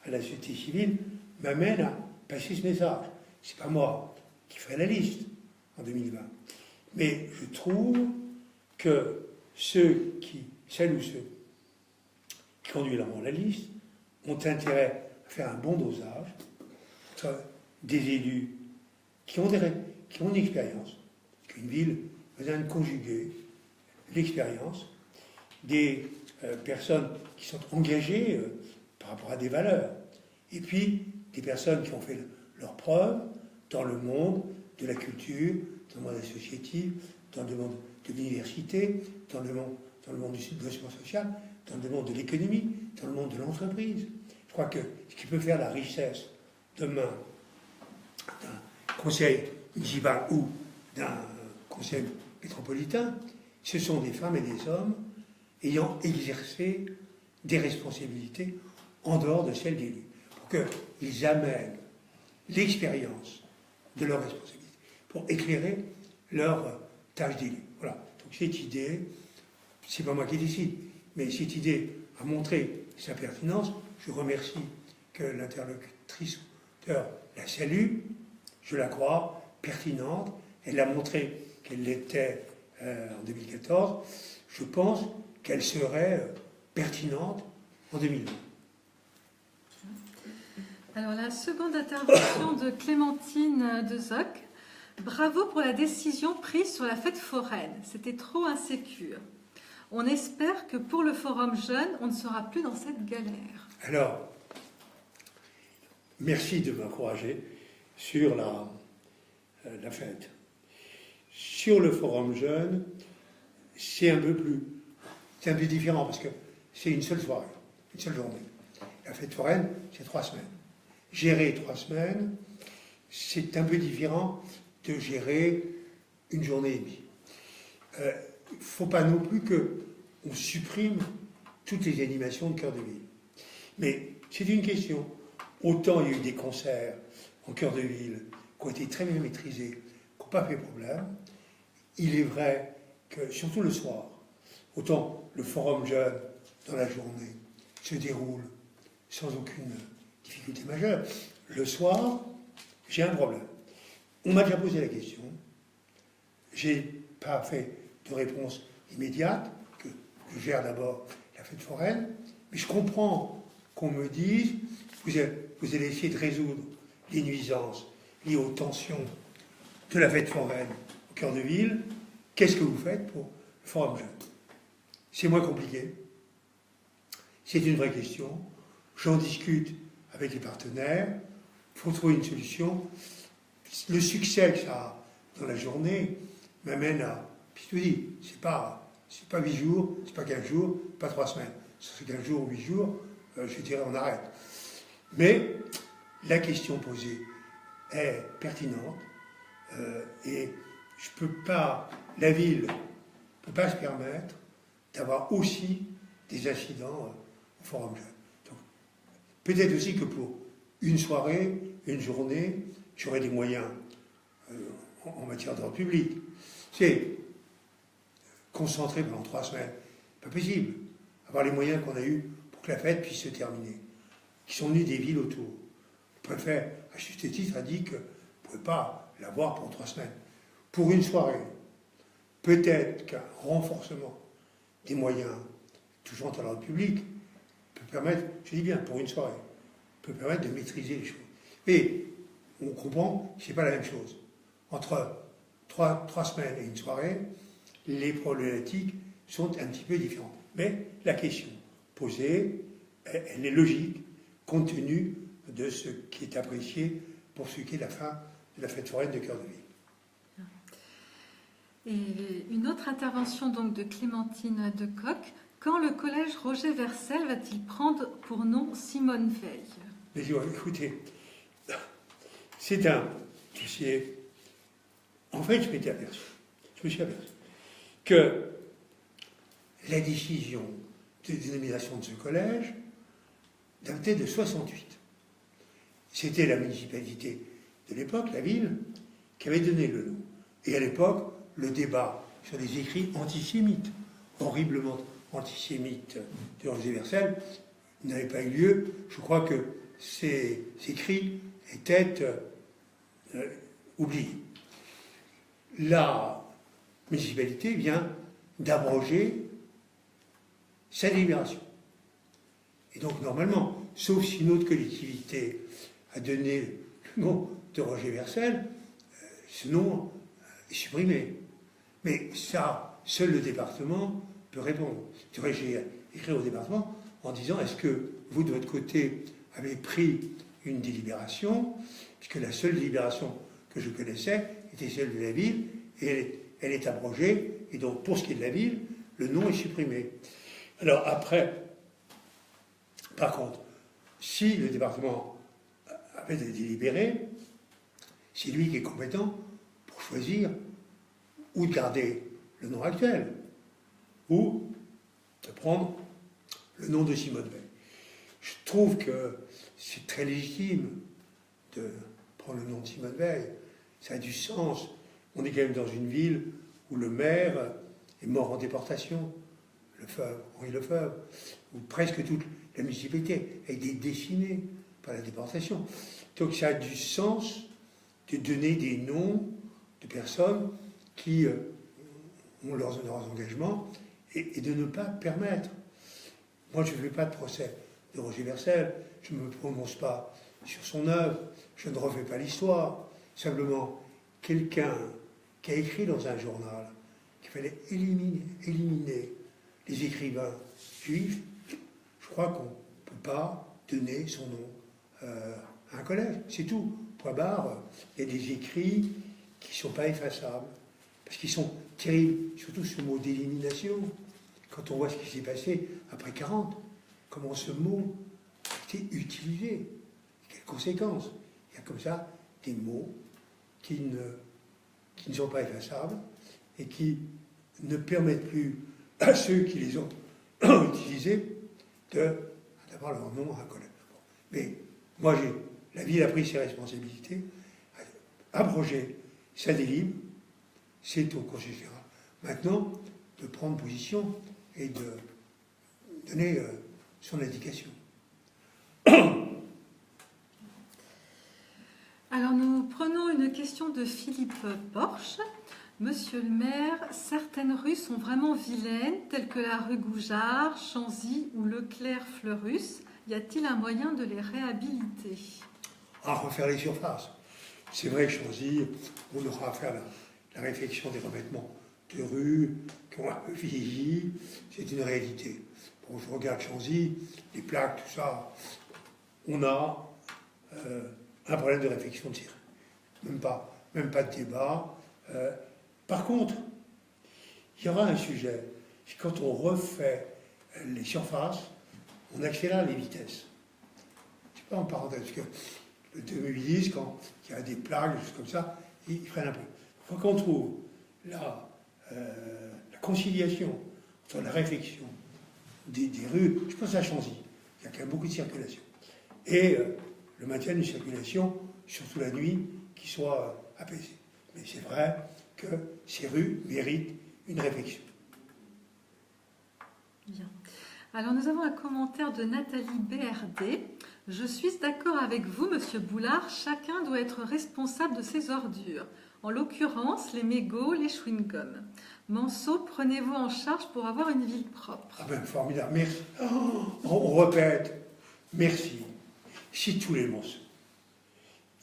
à la société civile m'amène à passer ce message. C'est pas moi qui ferai la liste en 2020, mais je trouve que celles ou ceux qui conduiront la liste ont intérêt à faire un bon dosage entre des élus qui ont une expérience, qu'une ville a besoin de conjuguer l'expérience, des personnes qui sont engagées par rapport à des valeurs, et puis des personnes qui ont fait leurs preuves dans le monde de la culture, dans le monde associatif, dans le monde de l'université, dans le monde du développement social, dans le monde de l'économie, dans le monde de l'entreprise. Je crois que ce qui peut faire la richesse demain d'un conseil municipal ou d'un conseil métropolitain, ce sont des femmes et des hommes ayant exercé des responsabilités en dehors de celles d'élus, pour qu'ils amènent l'expérience de leurs responsabilités, pour éclairer leur tâche d'élu. Voilà. Donc cette idée, c'est pas moi qui décide, mais cette idée a montré sa pertinence. Je remercie que l'interlocutrice la salue, je la crois pertinente, elle a montré qu'elle l'était en 2014, je pense qu'elle serait pertinente en 2020. Alors la seconde intervention de Clémentine de Zoc. Bravo pour la décision prise sur la fête foraine, c'était trop insécure. On espère que pour le Forum Jeune, on ne sera plus dans cette galère. Alors, merci de m'encourager. sur la fête. Sur le forum jeune, c'est un peu différent parce que c'est une seule soirée, une seule journée. La fête foraine, c'est 3 semaines. Gérer 3 semaines, c'est un peu différent de gérer une journée et demie. Il ne faut pas non plus qu'on supprime toutes les animations de cœur de ville. Mais c'est une question. Autant il y a eu des concerts en cœur de ville qui ont été très bien maîtrisés, qui n'ont pas fait problème. Il est vrai que, surtout le soir, autant le forum jeune dans la journée se déroule sans aucune difficulté majeure. Le soir, j'ai un problème. On m'a déjà posé la question. Je n'ai pas fait de réponse immédiate, que je gère d'abord la fête foraine, mais je comprends qu'on me dise, vous allez essayer de résoudre les nuisances liées aux tensions de la fête foraine au cœur de ville, qu'est-ce que vous faites pour le forum jeune? C'est moins compliqué. C'est une vraie question. J'en discute avec les partenaires. Il faut trouver une solution. Le succès que ça a dans la journée m'amène à... Puis je te dis, c'est pas 8 jours, c'est pas 15 jours, pas 3 semaines. Si c'est 15 jours ou 8 jours, je dirais on arrête. Mais la question posée est pertinente et je peux pas, la ville ne peut pas se permettre d'avoir aussi des incidents au forum jeune. Donc, peut-être aussi que pour une soirée, une journée, j'aurai des moyens en matière d'ordre public. C'est concentrer pendant 3 semaines, pas possible. Avoir les moyens qu'on a eus pour que la fête puisse se terminer, qui sont venus des villes autour. Le préfet, à juste titre, a dit que vous ne pouvez pas l'avoir pour 3 semaines. Pour une soirée, peut-être qu'un renforcement des moyens touchant à l'ordre public peut permettre, je dis bien pour une soirée, peut permettre de maîtriser les choses. Mais on comprend que ce n'est pas la même chose. Entre 3 semaines et une soirée, les problématiques sont un petit peu différentes. Mais la question posée, elle est logique, compte tenu de ce qui est apprécié pour ce qui est la fin de la fête foraine de cœur de ville. Et une autre intervention donc de Clémentine Decoq. Quand le collège Roger Vercel va-t-il prendre pour nom Simone Veil? Mais écoutez, c'est un dossier. En fait, je me suis aperçu que la décision de dénomination de ce collège datait de 68. C'était la municipalité de l'époque, la ville, qui avait donné le nom. Et à l'époque, le débat sur les écrits antisémites, horriblement antisémites de Roger Vercel, n'avait pas eu lieu. Je crois que ces écrits étaient oubliés. La municipalité vient d'abroger sa délibération. Et donc, normalement, sauf si une autre collectivité a donné le nom de Roger Vercel, ce nom est supprimé. Mais ça, seul le département peut répondre. J'ai écrit au département en disant, est-ce que vous, de votre côté, avez pris une délibération, puisque la seule délibération que je connaissais était celle de la ville, et elle est abrogée, et donc pour ce qui est de la ville, le nom est supprimé. Alors après, par contre, si le département avait délibéré, c'est lui qui est compétent pour choisir ou de garder le nom actuel, ou de prendre le nom de Simone Veil. Je trouve que c'est très légitime de prendre le nom de Simone Veil. Ça a du sens. On est quand même dans une ville où le maire est mort en déportation, Lefebvre, Henri Lefebvre, où presque toute la municipalité a été décimée par la déportation. Donc ça a du sens de donner des noms de personnes qui ont leurs engagements et de ne pas permettre. Moi, je ne fais pas de procès de Roger Vercel, je ne me prononce pas sur son œuvre, je ne refais pas l'histoire. Simplement, quelqu'un qui a écrit dans un journal qu'il fallait éliminer les écrivains juifs, je crois qu'on ne peut pas donner son nom à un collège. C'est tout. point barre, il y a des écrits qui ne sont pas effaçables, parce qu'ils sont terribles, surtout ce mot d'élimination. Quand on voit ce qui s'est passé après 40, comment ce mot a été utilisé, quelles conséquences. Il y a comme ça des mots qui ne sont pas effaçables et qui ne permettent plus à ceux qui les ont utilisés d'avoir leur nom à coller. Mais moi, la ville a pris ses responsabilités, a abrogé sa délib, c'est au Conseil général maintenant de prendre position et de donner son indication. Alors nous prenons une question de Philippe Porche. Monsieur le maire, certaines rues sont vraiment vilaines, telles que la rue Goujard, Chanzy ou Leclerc-Fleurus. Y a-t-il un moyen de les réhabiliter? À refaire les surfaces. C'est vrai que Chanzy, on aura à faire la réflexion des revêtements de rues qui ont un peu vieilli. C'est une réalité. Bon, je regarde Chanzy, les plaques, tout ça. On a un problème de réflexion de tir. Même pas de débat. Par contre, il y aura un sujet. C'est quand on refait les surfaces, on accélère les vitesses. Je sais pas en parenthèse, parce que le 2010, quand il y a des plaques, des choses comme ça, ils freinent un peu. Il faut qu'on trouve la conciliation entre la réflexion des rues, je pense à Chanzy, il y a quand même beaucoup de circulation, et le maintien d'une circulation, surtout la nuit, qui soit apaisée. Mais c'est vrai que ces rues méritent une réflexion. Bien. Alors nous avons un commentaire de Nathalie BRD. Je suis d'accord avec vous, Monsieur Boulard, chacun doit être responsable de ses ordures. En l'occurrence, les mégots, les chewing-gums. Manceau, prenez-vous en charge pour avoir une ville propre. Ah ben formidable, merci. Oh, on répète, merci. Si tous les Manceaux.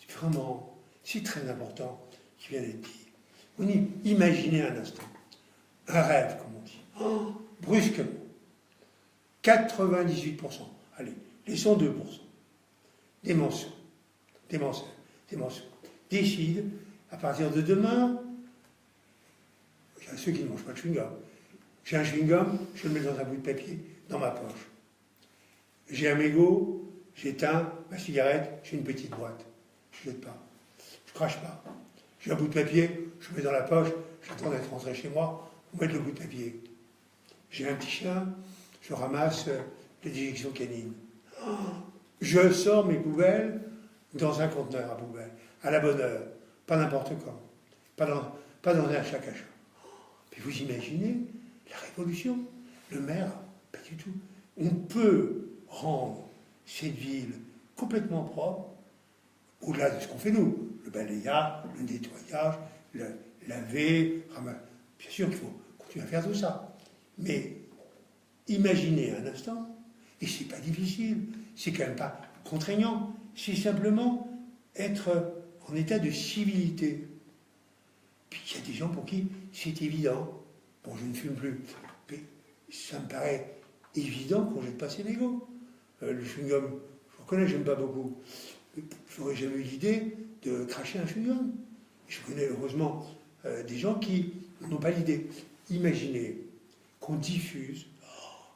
Vraiment, c'est très important ce qui vient d'être dit. On imaginez un instant, un rêve, comme on dit. Oh, brusquement, 98%, allez, laissons 2%, des Manceaux, décident, à partir de demain, il y a ceux qui ne mangent pas de chewing-gum. J'ai un chewing-gum, je le mets dans un bout de papier, dans ma poche. J'ai un mégot, j'éteins ma cigarette, j'ai une petite boîte. Je ne jette pas, je ne crache pas. J'ai un bout de papier, je le mets dans la poche, j'attends d'être rentré chez moi pour mettre le bout de papier. J'ai un petit chien, je ramasse les déjections canines. Oh, je sors mes poubelles dans un conteneur à poubelle, à la bonne heure, pas n'importe quand, pas dans un sac à chat. Puis vous imaginez la révolution. Le maire, pas du tout. On peut rendre cette ville complètement propre, au-delà de ce qu'on fait nous. Le balayage, le nettoyage, le laver, bien sûr qu'il faut continuer à faire tout ça. Mais imaginez un instant, et c'est pas difficile, c'est quand même pas contraignant, c'est simplement être en état de civilité. Puis il y a des gens pour qui c'est évident. Bon, je ne fume plus, mais ça me paraît évident qu'on ne jette pas ses mégots. Le chewing-gum, je reconnais, j'aime pas beaucoup. Je n'aurais jamais eu l'idée de cracher un chewing-gum. Je connais heureusement des gens qui n'ont pas l'idée. Imaginez qu'on diffuse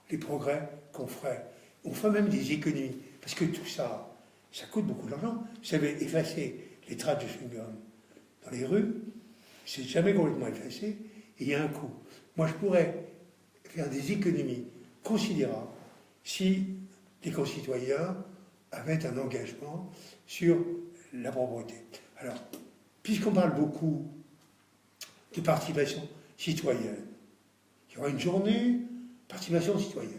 les progrès qu'on ferait. On fait même des économies. Parce que tout ça, ça coûte beaucoup d'argent. Vous savez, effacer les traces de chewing-gum dans les rues, c'est jamais complètement effacé, et il y a un coût. Moi, je pourrais faire des économies considérables si les concitoyens avaient un engagement sur la propreté. Alors, puisqu'on parle beaucoup de participation citoyenne, il y aura une journée participation citoyenne.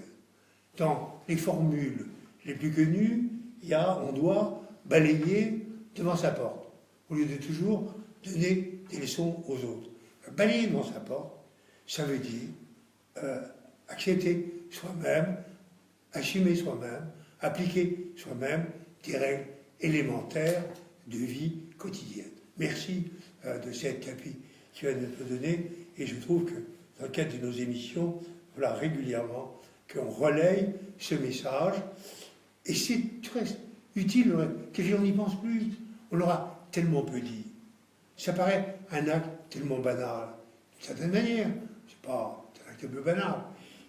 Dans les formules les plus connues, il y a on doit balayer devant sa porte, au lieu de toujours donner des leçons aux autres. Balayer devant sa porte, ça veut dire accepter soi-même, assumer soi-même, appliquer soi-même des règles élémentaires de vie quotidienne. Merci de cette tapis qui va nous être donnée, et je trouve que dans le cadre de nos émissions, voilà régulièrement qu'on relaye ce message, et c'est très utile, on n'y pense plus. On l'aura tellement peu dit. Ça paraît un acte tellement banal, d'une certaine manière. C'est un acte peu banal.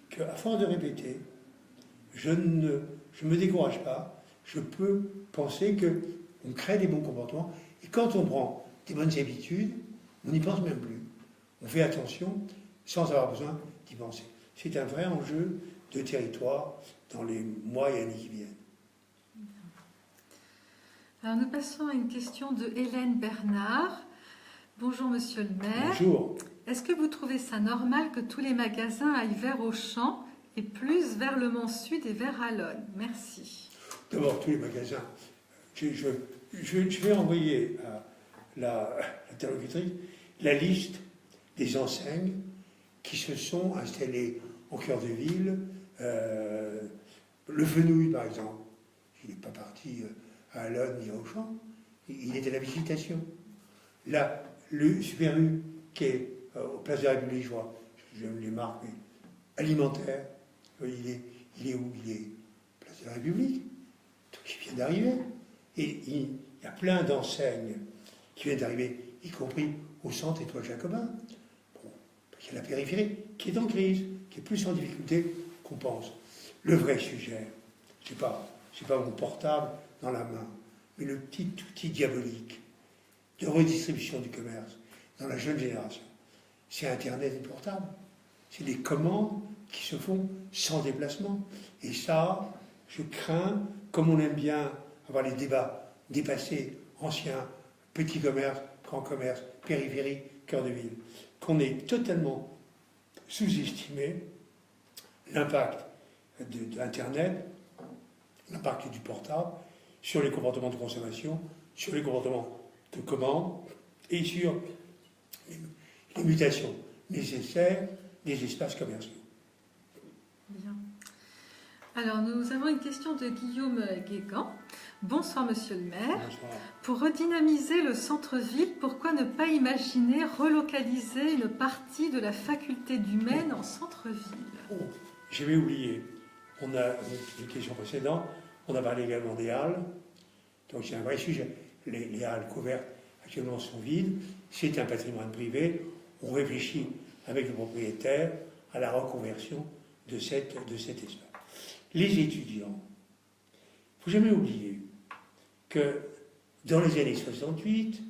Qu'à force de répéter, je ne me décourage pas. Je peux penser qu'on crée des bons comportements. Et quand on prend des bonnes habitudes, on n'y pense même plus. On fait attention sans avoir besoin d'y penser. C'est un vrai enjeu de territoire dans les mois et années qui viennent. Alors nous passons à une question de Hélène Bernard. Bonjour Monsieur le maire. Bonjour. Est-ce que vous trouvez ça normal que tous les magasins aillent vers Auchan et plus vers le Mont Sud et vers Allonne? Merci. D'abord, tous les magasins. Je vais envoyer à l'interlocutrice la liste des enseignes qui se sont installées en cœur de ville. Le Fenouil, par exemple, il n'est pas parti à Allonne ni à Auchan, il est à la Visitation. Là, le Super U, qui est au Place de la République, je vois, j'aime les marques, mais alimentaire, il est où? Il est Place de la République, qui vient d'arriver. Et il y a plein d'enseignes qui viennent d'arriver, y compris au centre Étoile Jacobin. Bon, il y a la périphérie qui est en crise, qui est plus en difficulté qu'on pense. Le vrai sujet, c'est pas mon portable dans la main, mais le petit outil diabolique de redistribution du commerce dans la jeune génération. C'est Internet et portable. C'est des commandes qui se font sans déplacement. Et ça, je crains, comme on aime bien avoir les débats dépassés, anciens, petits commerces, grands commerces, périphérie, cœur de ville, qu'on ait totalement sous-estimé l'impact d'Internet, l'impact du portable sur les comportements de consommation, sur les comportements de commande et sur les mutations nécessaires des espaces commerciaux. Bien. Alors, nous avons une question de Guillaume Guégan. Bonsoir, monsieur le maire. Bonsoir. Pour redynamiser le centre-ville, pourquoi ne pas imaginer relocaliser une partie de la faculté du Maine en centre-ville? Oh, j'avais oublié. On a une question précédente. On a parlé également des halles. Donc c'est un vrai sujet. Les halles couvertes actuellement sont vides. C'est un patrimoine privé. On réfléchit avec le propriétaire à la reconversion de cet espace. Les étudiants, il ne faut jamais oublier que dans les années 68,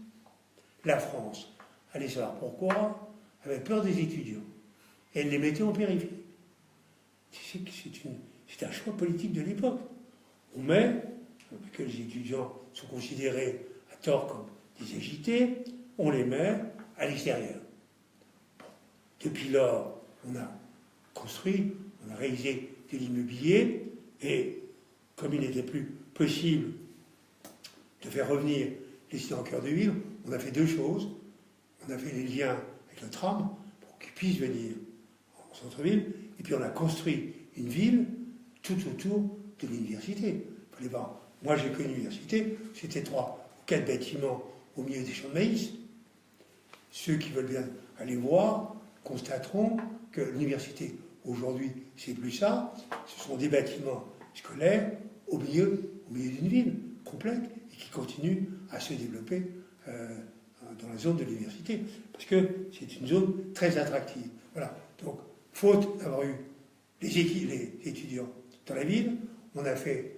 la France, allez savoir pourquoi, avait peur des étudiants. Et elle les mettait en périphérie. C'est un choix politique de l'époque. On met, que les étudiants sont considérés à tort comme des agités, on les met à l'extérieur. Bon. Depuis lors, on a construit, on a réalisé de l'immobilier, et comme il n'était plus possible de faire revenir les étudiants en cœur de ville, on a fait deux choses. On a fait les liens avec le tram pour qu'ils puissent venir en centre-ville, et puis on a construit une ville tout autour de l'université. Moi j'ai connu l'université, c'était 3 ou 4 bâtiments au milieu des champs de maïs. Ceux qui veulent bien aller voir constateront que l'université aujourd'hui c'est plus ça, ce sont des bâtiments scolaires au milieu d'une ville complète et qui continuent à se développer dans la zone de l'université, parce que c'est une zone très attractive. Voilà. Donc, faute d'avoir eu les étudiants dans la ville, on a fait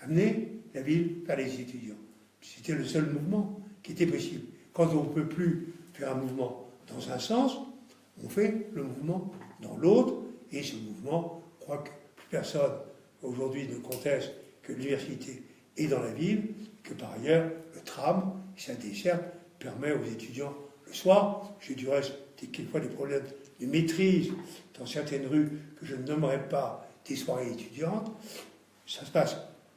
amener la ville vers les étudiants. C'était le seul mouvement qui était possible. Quand on ne peut plus faire un mouvement dans un sens, on fait le mouvement dans l'autre, et ce mouvement, je crois que plus personne aujourd'hui ne conteste que l'université est dans la ville, que par ailleurs, le tram, sa desserte, permet aux étudiants le soir, j'ai du reste quelquefois des problèmes de maîtrise dans certaines rues que je ne nommerai pas des soirées étudiantes, ça se passe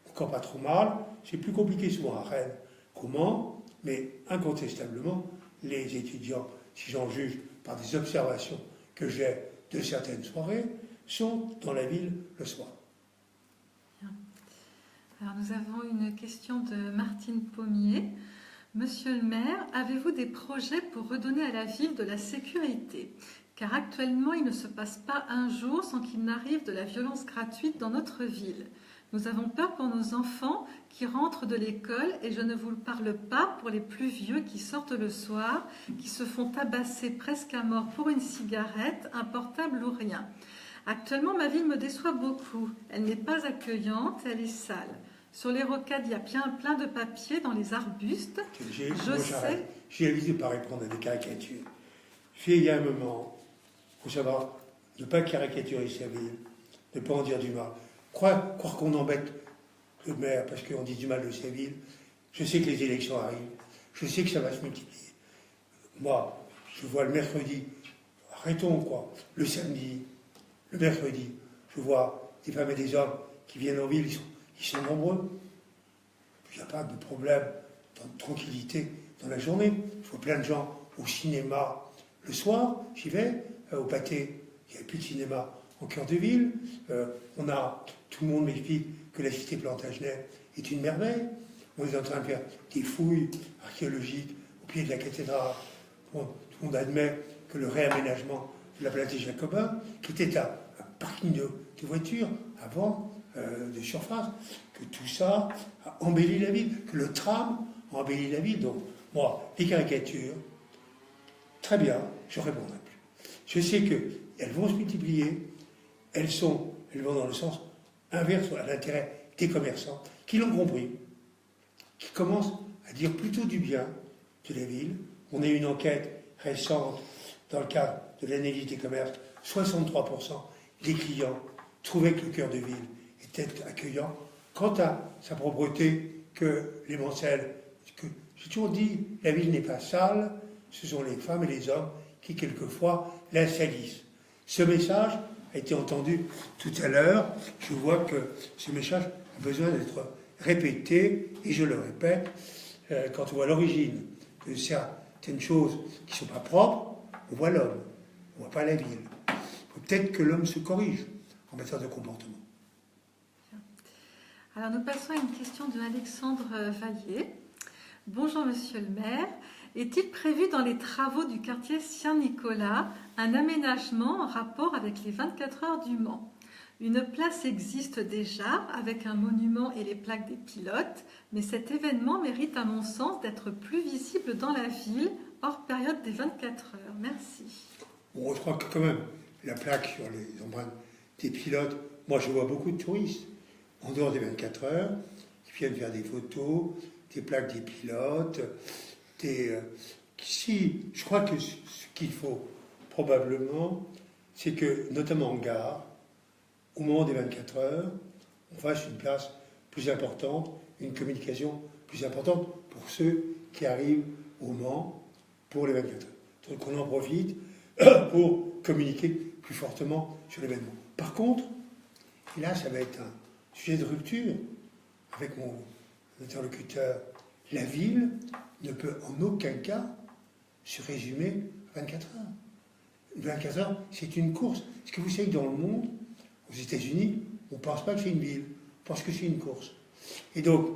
encore pas trop mal, c'est plus compliqué souvent à Rennes qu'au Mans, mais incontestablement, les étudiants, si j'en juge par des observations que j'ai de certaines soirées, sont dans la ville le soir. Alors nous avons une question de Martine Pommier. Monsieur le maire, avez-vous des projets pour redonner à la ville de la sécurité? Car actuellement, il ne se passe pas un jour sans qu'il n'arrive de la violence gratuite dans notre ville. Nous avons peur pour nos enfants qui rentrent de l'école et je ne vous parle pas pour les plus vieux qui sortent le soir, qui se font tabasser presque à mort pour une cigarette, un portable ou rien. Actuellement, ma ville me déçoit beaucoup. Elle n'est pas accueillante, elle est sale. Sur les rocades, il y a plein de papier dans les arbustes. J'ai évité de ne pas répondre à des caricatures. Il y a un moment, il faut savoir ne pas caricaturer sa ville, ne pas en dire du mal. Croire qu'on embête le maire parce qu'on dit du mal de sa ville. Je sais que les élections arrivent, je sais que ça va se multiplier. Moi, je vois le mercredi, arrêtons quoi, le samedi, le mercredi, je vois des femmes et des hommes qui viennent en ville, ils sont nombreux. Il n'y a pas de problème de tranquillité dans la journée. Je vois plein de gens au cinéma le soir, j'y vais, au pâté, il n'y a plus de cinéma en cœur de ville. Tout le monde m'explique que la cité Plantagenet est une merveille. On est en train de faire des fouilles archéologiques au pied de la cathédrale. Bon, tout le monde admet que le réaménagement de la place des Jacobins, qui était un parking de voitures avant de surface, que tout ça a embelli la ville, que le tram a embelli la ville. Donc, moi, les caricatures, très bien, je ne répondrai plus. Je sais qu'elles vont se multiplier, elles vont dans le sens inverse à l'intérêt des commerçants, qui l'ont compris, qui commencent à dire plutôt du bien de la ville. On a eu une enquête récente dans le cadre de l'analyse des commerces, 63% des clients trouvaient que le cœur de ville était accueillant. Quant à sa propreté, que les Mancelles, j'ai toujours dit, la ville n'est pas sale, ce sont les femmes et les hommes qui quelquefois la salissent. Ce message a été entendu tout à l'heure. Je vois que ce message a besoin d'être répété, et je le répète, quand on voit l'origine de certaines choses qui ne sont pas propres, on voit l'homme, on ne voit pas la ville. Il faut peut-être que l'homme se corrige en matière de comportement. Alors nous passons à une question de Alexandre Vaillé. Bonjour Monsieur le maire. Est-il prévu dans les travaux du quartier Saint-Nicolas un aménagement en rapport avec les 24 heures du Mans? Une place existe déjà avec un monument et les plaques des pilotes, mais cet événement mérite à mon sens d'être plus visible dans la ville hors période des 24 heures. Merci. Bon, je crois que quand même, la plaque sur les empreintes des pilotes, moi je vois beaucoup de touristes en dehors des 24 heures qui viennent faire des photos, des plaques des pilotes, je crois que ce qu'il faut probablement, c'est que, notamment en gare, au moment des 24 heures, on fasse une place plus importante, une communication plus importante pour ceux qui arrivent au Mans pour les 24 heures. Donc on en profite pour communiquer plus fortement sur l'événement. Par contre, et là ça va être un sujet de rupture avec mon interlocuteur, la ville ne peut en aucun cas se résumer à 24 heures. 24 heures, c'est une course. Est-ce que vous savez que dans le monde, aux États-Unis, on ne pense pas que c'est une ville, on pense que c'est une course. Et donc,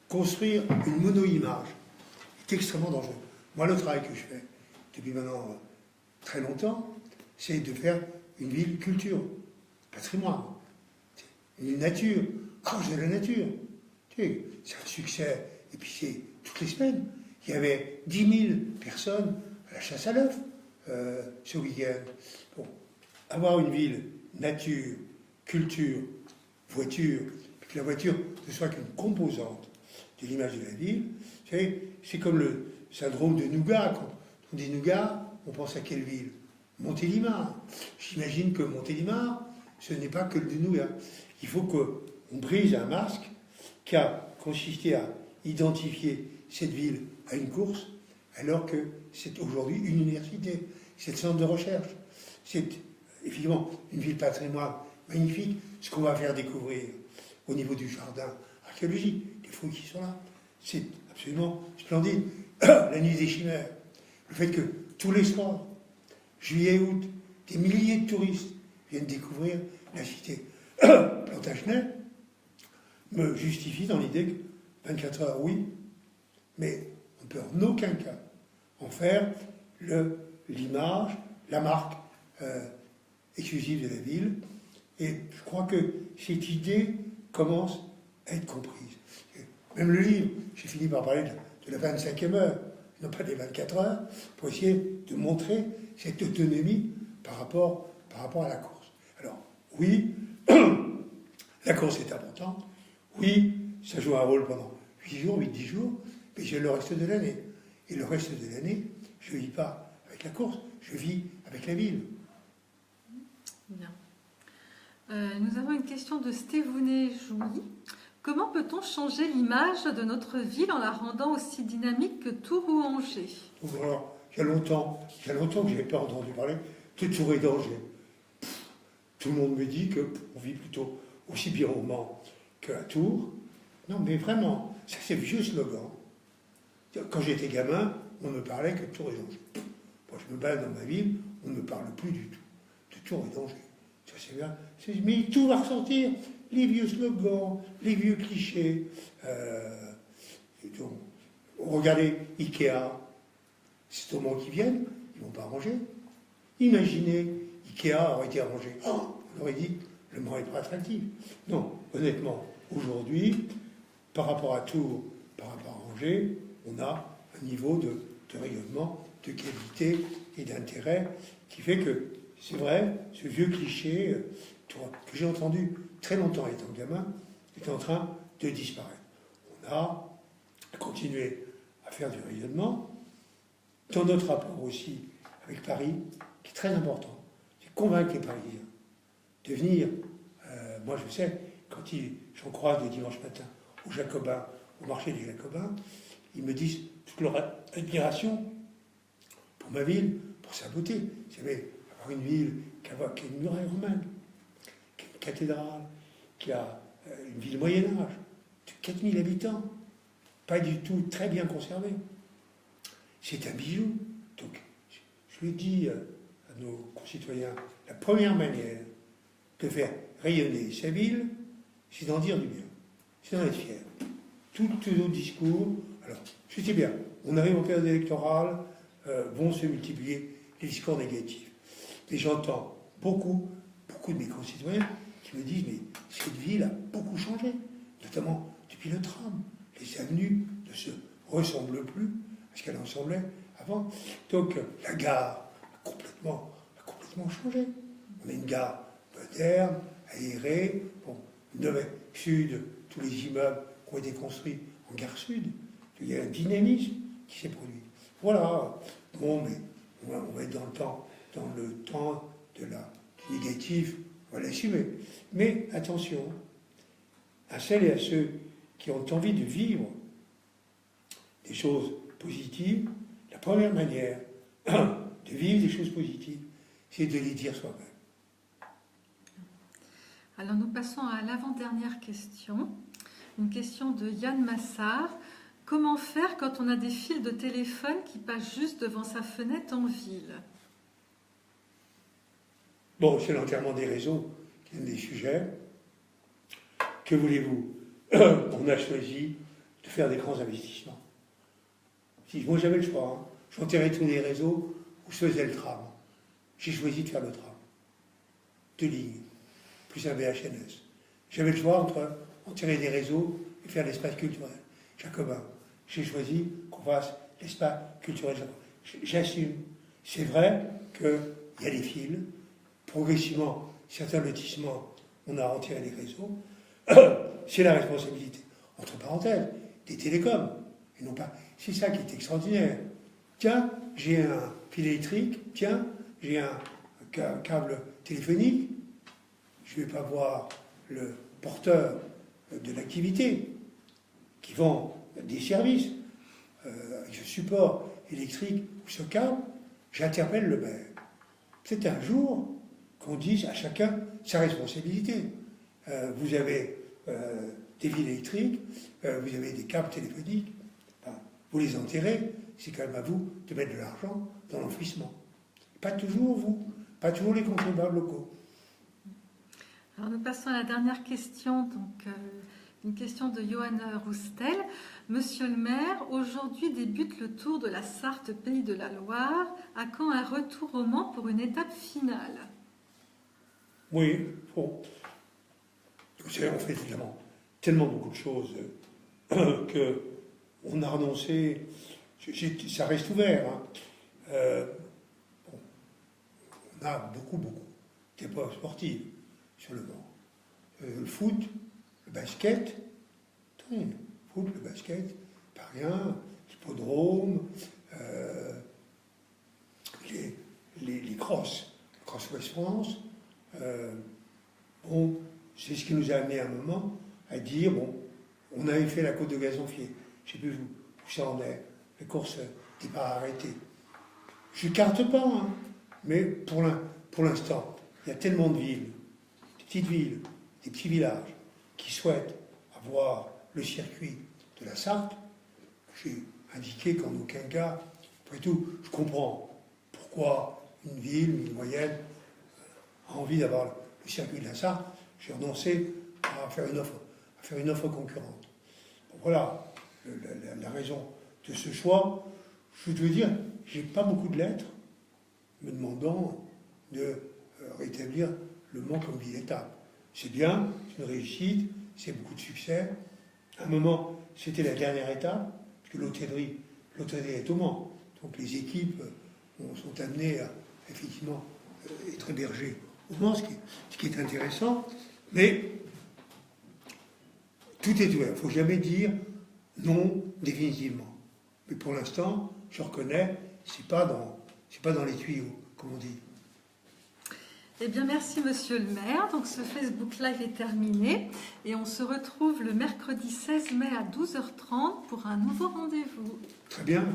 construire une mono-image est extrêmement dangereux. Moi, le travail que je fais depuis maintenant très longtemps, c'est de faire une ville culture, patrimoine, une nature. Ah, j'ai la nature. Tu sais, c'est un succès. Et puis c'est toutes les semaines. Il y avait 10 000 personnes à la chasse à l'œuf ce week-end. Bon, avoir une ville, nature, culture, voiture, puis que la voiture ne soit qu'une composante de l'image de la ville, c'est comme le syndrome de Nougat. Quand on dit Nougat, on pense à quelle ville? Montélimar. J'imagine que Montélimar, ce n'est pas que du Nougat. Il faut qu'on brise un masque qui a consisté à identifier cette ville à une course, alors que c'est aujourd'hui une université, c'est le centre de recherche. C'est effectivement une ville patrimoine magnifique. Ce qu'on va faire découvrir au niveau du jardin archéologique, les fouilles qui sont là, c'est absolument splendide. La nuit des chimères, le fait que tous les soirs, juillet et août, des milliers de touristes viennent découvrir la cité Plantagenet, me justifie dans l'idée que 24 heures, oui, mais on ne peut en aucun cas en faire l'image, la marque exclusive de la ville. Et je crois que cette idée commence à être comprise. Même le livre, j'ai fini par parler de la 25e heure, non pas des 24 heures, pour essayer de montrer cette autonomie par rapport à la course. Alors, oui, la course est importante, oui, ça joue un rôle pendant 8 jours, 8-10 jours, mais j'ai le reste de l'année. Et le reste de l'année, je ne vis pas avec la course, je vis avec la ville. Bien. Nous avons une question de Stéphounet Jouy. Comment peut-on changer l'image de notre ville en la rendant aussi dynamique que Tours ou Angers? Alors, il y a longtemps que je n'avais pas entendu parler de Tours et d'Angers. Tout le monde me dit qu'on vit plutôt aussi bien au Mans qu'à Tours. Non, mais vraiment, ça c'est vieux slogan. Quand j'étais gamin, on ne parlait que de Tours et d'Angers. Moi, je me balade dans ma ville, on ne me parle plus du tout de Tours et d'Angers. Ça c'est bien. Mais tout va ressortir. Les vieux slogans, les vieux clichés. Donc, regardez Ikea, c'est au Mans qui viennent, ils ne vont pas arranger. Imaginez, Ikea aurait été arrangé. Oh, on aurait dit, le Mans est pas attractif. Non, honnêtement, aujourd'hui, par rapport à Tours, par rapport à Angers, on a un niveau de rayonnement, de qualité et d'intérêt qui fait que, c'est vrai, ce vieux cliché que j'ai entendu très longtemps étant gamin est en train de disparaître. On a continué à faire du rayonnement dans notre rapport aussi avec Paris, qui est très important. C'est convaincre les Parisiens de venir. Moi, je sais, quand j'en croise le dimanche matin aux Jacobins, au marché des Jacobins, ils me disent toute leur admiration pour ma ville, pour sa beauté. Vous savez, avoir une ville qui a une muraille romaine, qui a une cathédrale, qui a une ville Moyen-Âge, de 4000 habitants, pas du tout très bien conservée. C'est un bijou. Donc, je lui dis à nos concitoyens, la première manière de faire rayonner sa ville, c'est d'en dire du bien, c'est d'en être fier. Tous nos discours, alors, je sais bien, on arrive en période électorale, vont se multiplier les discours négatifs. Et j'entends beaucoup de mes concitoyens qui me disent, mais cette ville a beaucoup changé, notamment depuis le tram. Les avenues ne se ressemblent plus à ce qu'elles ressemblaient avant. Donc la gare a complètement changé. On a une gare moderne, aérée, bon, nord sud, tous les immeubles qui ont été construits en gare sud. Il y a un dynamisme qui s'est produit. Voilà. Bon, mais on va être dans le temps du négatif, on va l'assumer. Mais attention, à celles et à ceux qui ont envie de vivre des choses positives, la première manière de vivre des choses positives, c'est de les dire soi-même. Alors nous passons à l'avant-dernière question. Une question de Yann Massard. Comment faire quand on a des fils de téléphone qui passent juste devant sa fenêtre en ville? Bon, c'est l'enterrement des réseaux qui est un des sujets. Que voulez-vous? On a choisi de faire des grands investissements. Si moi j'avais le choix, hein, j'enterrais tous les réseaux où je faisais le tram. J'ai choisi de faire le tram. 2 lignes, plus un VHNS. J'avais le choix entre enterrer des réseaux et faire l'espace culturel Jacobin. J'ai choisi qu'on fasse l'espace culturel Jacobin. J'assume. C'est vrai qu'il y a des fils. Progressivement, certains lotissements, on a enterré les réseaux. C'est la responsabilité, entre parenthèses, des télécoms. Et non pas. C'est ça qui est extraordinaire. Tiens, j'ai un fil électrique, tiens, j'ai un câble téléphonique, je ne vais pas voir le porteur de l'activité qui vend des services avec ce support électrique ou ce câble, j'interpelle le maire. C'est un jour qu'on dise à chacun sa responsabilité. Vous avez des fils électriques, vous avez des câbles téléphoniques, vous les enterrez, c'est quand même à vous de mettre de l'argent dans l'enfouissement. Pas toujours vous, pas toujours les contribuables locaux. Alors nous passons à la dernière question, donc une question de Johann Roustel. Monsieur le maire, aujourd'hui débute le Tour de la Sarthe Pays de la Loire. À quand un retour au Mans pour une étape finale? Oui, bon. Vous savez, on fait évidemment tellement beaucoup de choses qu'on a renoncé. Ça reste ouvert. Hein. Bon, on a beaucoup d'épreuves sportives sur le banc. Le foot, le basket, le foot, le basket, pas rien, l'hippodrome, les crosses, Cross-West France. Bon, c'est ce qui nous a amené à un moment à dire, bon, on avait fait la côte de Gazonfier, je ne sais plus où ça en est, les courses n'étaient pas arrêtées. Je ne carte pas, hein, mais pour l'instant, il y a tellement de villes, des petites villes, des petits villages qui souhaitent avoir le circuit de la Sarthe. J'ai indiqué qu'en aucun cas, après tout, je comprends pourquoi une ville, une moyenne, a envie d'avoir le circuit de la Sarthe. J'ai renoncé à faire une offre concurrente. Bon, voilà la raison de ce choix. Je veux dire, j'ai pas beaucoup de lettres me demandant de rétablir le Mans comme ville-étape. C'est bien, c'est une réussite, c'est beaucoup de succès. À un moment, c'était la dernière étape, puisque l'hôtellerie est au Mans. Donc les équipes sont amenées à effectivement être hébergées au Mans, ce qui est intéressant. Mais tout est ouvert. Il ne faut jamais dire non définitivement. Mais pour l'instant, je reconnais, c'est pas dans les tuyaux, comme on dit. Eh bien, merci Monsieur le maire. Donc, ce Facebook Live est terminé et on se retrouve le mercredi 16 mai à 12h30 pour un nouveau rendez-vous. Très bien.